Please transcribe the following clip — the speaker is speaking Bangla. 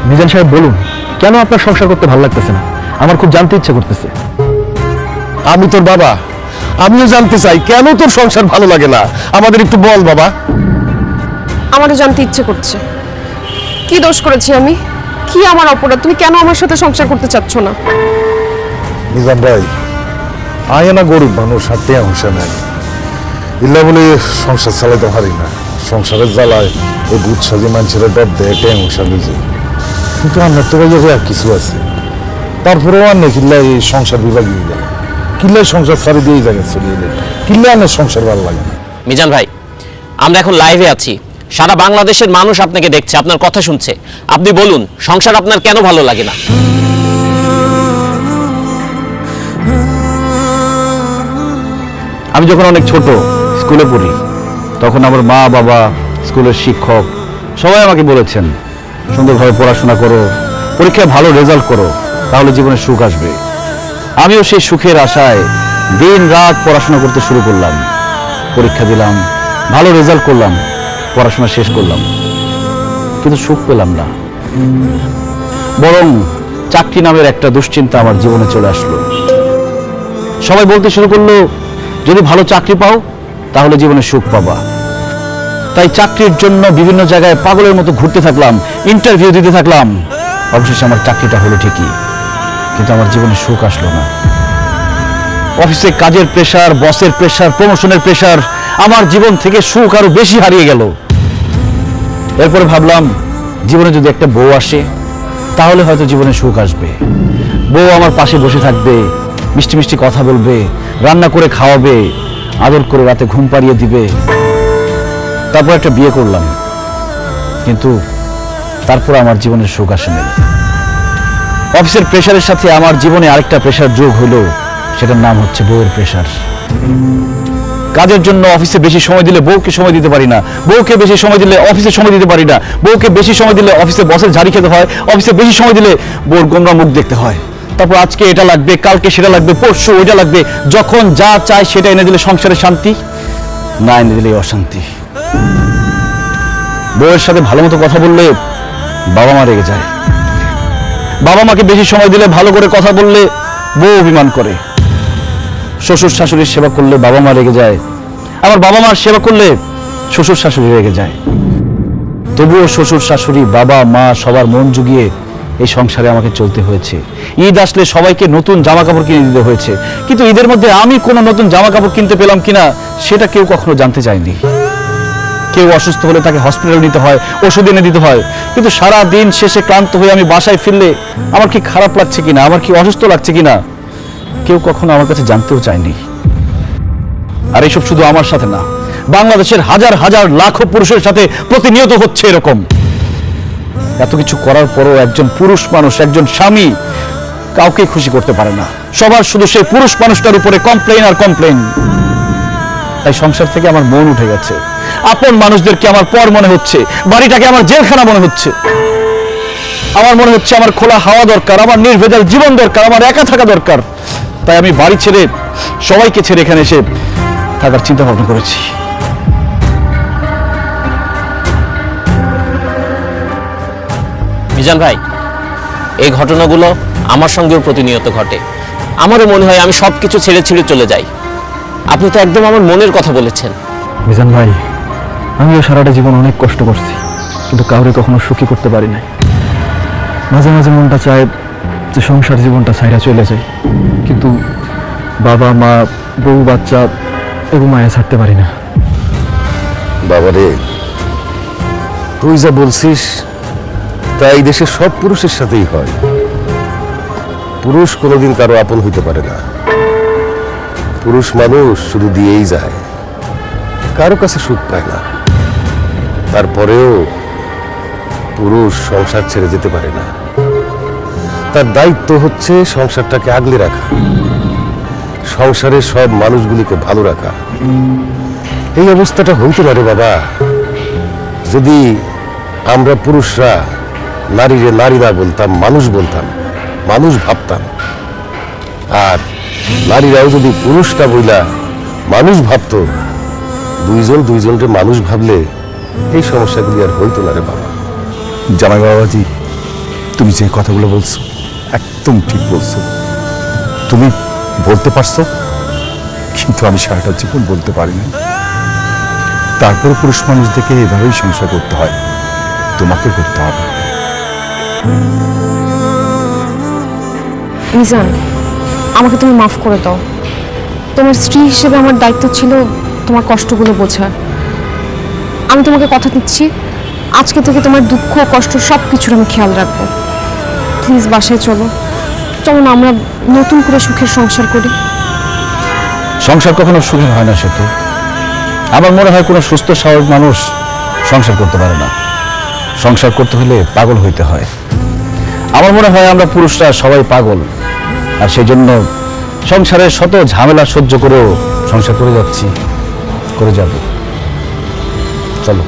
মিজান সাহেব বলুন, কেন আপনার সংসার করতে ভালো লাগতেছে না? আমার খুব জানতে ইচ্ছা করতেছে। আমি তোর বাবা, আমিও জানতে চাই কেন তোর সংসার ভালো লাগে না। আমাদের একটু বল বাবা। আমারও জানতে ইচ্ছে করছে, কি দোষ করেছি আমি? কি আমার অপরাধ? তুমি কেন আমার সাথে সংসার করতে চাচ্ছ না? মিজান ভাই, আয় না গরিব মানুষ, হাতে অংশা নেয় ইল্লা বলে সংসার চালাতে পারি না। সংসারের জ্বালায় এই বুধ সাজি মানুষের ডর দেয়, একটা অংশা নিজে। কিন্তু আমার তো ভাই আর কিছু আছে, তারপরেও আর নেই কিল্লা এই সংসার বিভাগী হয়ে গেল। কিল্লায় সংসার ছাড়ি দিয়ে জায়গায় চলে এলেন, কিল্লা আমার সংসার ভালো লাগে না। মিজান ভাই, আমরা এখন লাইভে আছি, সারা বাংলাদেশের মানুষ আপনাকে দেখছে, আপনার কথা শুনছে। আপনি বলুন, সংসার আপনার কেন ভালো লাগে না? আমি যখন অনেক ছোট স্কুলে পড়ি, তখন আমার মা বাবা, স্কুলের শিক্ষক সবাই আমাকে বলেছেন, সুন্দরভাবে পড়াশোনা করো, পরীক্ষায় ভালো রেজাল্ট করো, তাহলে জীবনে সুখ আসবে। আমিও সেই সুখের আশায় দিন রাত পড়াশোনা করতে শুরু করলাম। পরীক্ষা দিলাম, ভালো রেজাল্ট করলাম, পড়াশোনা শেষ করলাম, কিন্তু সুখ পেলাম না। বরং চাকরি নামের একটা দুশ্চিন্তা আমার জীবনে চলে আসলো। সবাই বলতে শুরু করলো, যদি ভালো চাকরি পাও তাহলে জীবনে সুখ পাবা। তাই চাকরির জন্য বিভিন্ন জায়গায় পাগলের মতো ঘুরতে থাকলাম, ইন্টারভিউ দিতে থাকলাম। অবশেষে আমার চাকরিটা হলো ঠিকই, কিন্তু আমার জীবনে সুখ আসলো না। অফিসে কাজের প্রেসার, বসের প্রেসার, প্রমোশনের প্রেসার আমার জীবন থেকে সুখ আরো বেশি হারিয়ে গেল। এরপরে ভাবলাম, জীবনে যদি একটা বউ আসে তাহলে হয়তো জীবনে সুখ আসবে। বউ আমার পাশে বসে থাকবে, মিষ্টি মিষ্টি কথা বলবে, রান্না করে খাওয়াবে, আদর করে রাতে ঘুম পাড়িয়ে দিবে। তারপর একটা বিয়ে করলাম, কিন্তু তারপর আমার জীবনের সুখ আসেনি। অফিসের প্রেসারের সাথে আমার জীবনে আরেকটা প্রেসার যোগ হলো, সেটার নাম হচ্ছে বউয়ের প্রেসার। কাজের জন্য অফিসে বেশি সময় দিলে বউকে সময় দিতে পারি না, বউকে বেশি সময় দিলে অফিসে সময় দিতে পারি না, বউকে বেশি সময় দিলে অফিসে বসের ঝাড়ি খেতে হয়, অফিসে বেশি সময় দিলে বউর গোমরা মুখ দেখতে হয়। তারপর আজকে এটা লাগবে, কালকে সেটা লাগবে, পরশু ওইটা লাগবে। যখন যা চায় সেটা এনে দিলে সংসারের শান্তি, না এনে দিলে অশান্তি। বউয়ের সাথে ভালো মতো কথা বললে বাবা মা রেগে যায়, বাবা মাকে বেশি সময় দিলে, ভালো করে কথা বললে বউ অভিমান করে। শ্বশুর শাশুড়ির সেবা করলে বাবা মা রেগে যায়, আবার বাবা মার সেবা করলে শ্বশুর শাশুড়ি রেগে যায়। তবুও শ্বশুর শাশুড়ি, বাবা মা সবার মন জুগিয়ে এই সংসারে আমাকে চলতে হয়েছে। ঈদ আসলে সবাইকে নতুন জামা কাপড় কিনে দিতে হয়েছে, কিন্তু ঈদের মধ্যে আমি কোনো নতুন জামা কাপড় কিনতে পেলাম কিনা সেটা কেউ কখনো জানতে চায়নি। কেউ অসুস্থ হলে তাকে হসপিটালে নিতে হয়, ওষুধ এনে দিতে হয়, কিন্তু সারা দিন শেষে ক্লান্ত হয়ে আমি বাসায় ফিরলে আমার কি খারাপ লাগছে কিনা, আমার কি অসুস্থ লাগছে কিনা কেউ কখনো আমার কাছে জানতেও চায়নি। আর এইসব শুধু আমার সাথে না, বাংলাদেশের হাজার হাজার লাখো পুরুষের সাথে প্রতিনিয়ত হচ্ছে এরকম। এত কিছু করার পরও একজন পুরুষ মানুষ, একজন স্বামী কাউকে খুশি করতে পারে না। সবার শুধু সেই পুরুষ মানুষটার উপরে কমপ্লেইন আর কমপ্লেইন। তাই সংসার থেকে আমার মন উঠে গেছে। আপন মানুষদেরকে আমার পর মনে হচ্ছে, বাড়িটাকে আমার জেলখানা মনে হচ্ছে। আমার মনে হচ্ছে আমার খোলা হাওয়া দরকার, আমার নির্ভেজাল জীবন দরকার, আমার একা থাকা দরকার। তাই আমি বাড়ি ছেড়ে, সবাইকে ছেড়ে এখানে এসে থাকার চিন্তা ভাবনা করেছি। মিজান ভাই, এই ঘটনাগুলো আমার সঙ্গেও প্রতিনিয়ত ঘটে। আমারও মনে হয় আমি সবকিছু ছেড়ে ছেড়ে চলে যাই। আপনি তো একদম আমার মনের কথা বলেছেন। মিজান ভাই, আমিও সারাটা জীবন অনেক কষ্ট করছি, কিন্তু কাউরে কখনো সুখী করতে পারি নাই। মাঝে মাঝে মনটা চায় যে সংসার জীবনটা ছাইরা চলে যায়, কিন্তু বাবা মা, বউ বাচ্চা এগুলো মায়া ছাড়তে পারি না। বাবারে, তুই যা বলছিস তা এই দেশের সব পুরুষের সাথেই হয়। পুরুষ কোনোদিন কারো আপন হইতে পারে না। পুরুষ মানুষ শুধু দিয়েই যায়, কারো কাছে সুখ পায় না। তারপরেও পুরুষ সংসার ছেড়ে যেতে পারে না। তার দায়িত্ব হচ্ছে সংসারটাকে আগলে রাখা, সংসারের সব মানুষগুলিকে ভালো রাখা। এই অবস্থাটা হইতে পারে বাবা যদি আমরা পুরুষরা নারীরে নারী না বলতাম, মানুষ বলতাম, মানুষ ভাবতাম। আর নারীরাও যদি পুরুষটা বইলা মানুষ ভাবতো, দুইজন দুইজনকে মানুষ ভাবলে এই সমস্যাগুলি আর হইতো না রে বাবা। জামাই বাবাজি, তুমি যে কথাগুলো বলছো একদম ঠিক বলছো। তুমি বলতে পারছো, কিন্তু আমি সারাটা জীবন বলতে পারিনি। তারপর পুরুষ মানুষ দেখে এভাবেই সংসার করতে হয়, তোমাকে করতে হবে। মিজান, আমাকে তুমি মাফ করে দাও। তোমার স্ত্রী হিসেবে আমার দায়িত্ব ছিল তোমার কষ্টগুলো বোঝা। আমি তোমাকে কথা দিচ্ছি, আজকে থেকে তোমার দুঃখ কষ্ট সব কিছুর আমি খেয়াল রাখবো। প্লিজ বাসায় চলো, চলো না আমরা নতুন করে সুখের সংসার করি। সংসার কখনো সুখের হয় না সেতু। আমার মনে হয় কোনো সুস্থ স্বাভাবিক মানুষ সংসার করতে পারে না। সংসার করতে হলে পাগল হইতে হয়। আমার মনে হয় আমরা পুরুষরা সবাই পাগল, আর সেই জন্য সংসারের শত ঝামেলা সহ্য করেও সংসার করে যাচ্ছি, করে যাব। চলো।